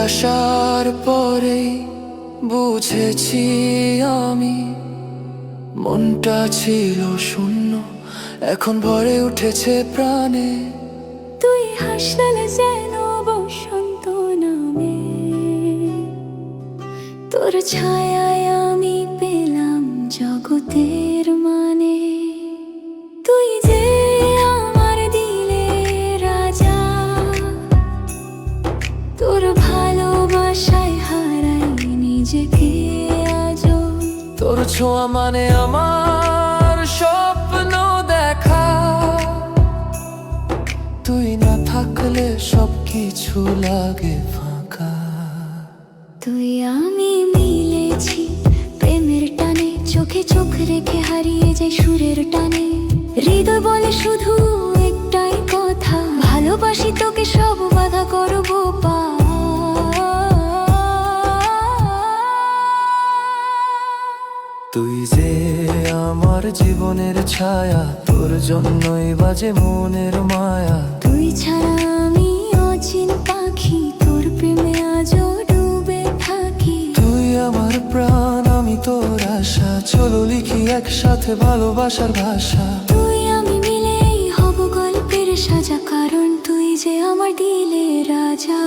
আসার পরেই বুঝেছি আমি, মনটা ছিল শূন্য, এখন ভরে উঠেছে প্রাণে। তুই হাসলে যেন বসন্ত নামে, তোর ছায়ায় আমি পেলাম জগতের মানে। তুই যে আমার দিলে রাজা, তোর ভালোবাসায় হারাই নিজেকে আজও। তোর ছোঁয়া মানে আমার স্বপ্ন দেখা, তুই না থাকলে সবকিছু লাগে ফাঁকা। তুই আমি মিলেছি প্রেমের টানে, চোখে চোখ রেখে হারিয়ে যাই সুরের টানে। হৃদয় বলে শুধু একটাই কথা, ভালোবাসি তোকে, সব বাধা করবো পার। তুই যে আমার জীবনের ছায়া, তোর জন্যই বাজে মনের মায়া। তুই ছাড়া আমি অচিন পাখি, তোর প্রেমে আজও ডুবে থাকি। তুই আমার প্রাণ, আমি তোর আশা, চলো লিখি একসাথে ভালোবাসার ভাষা। তুই আমি মিলেই হব গল্পের সাজা, কারণ তুই যে আমার দিলে রাজা।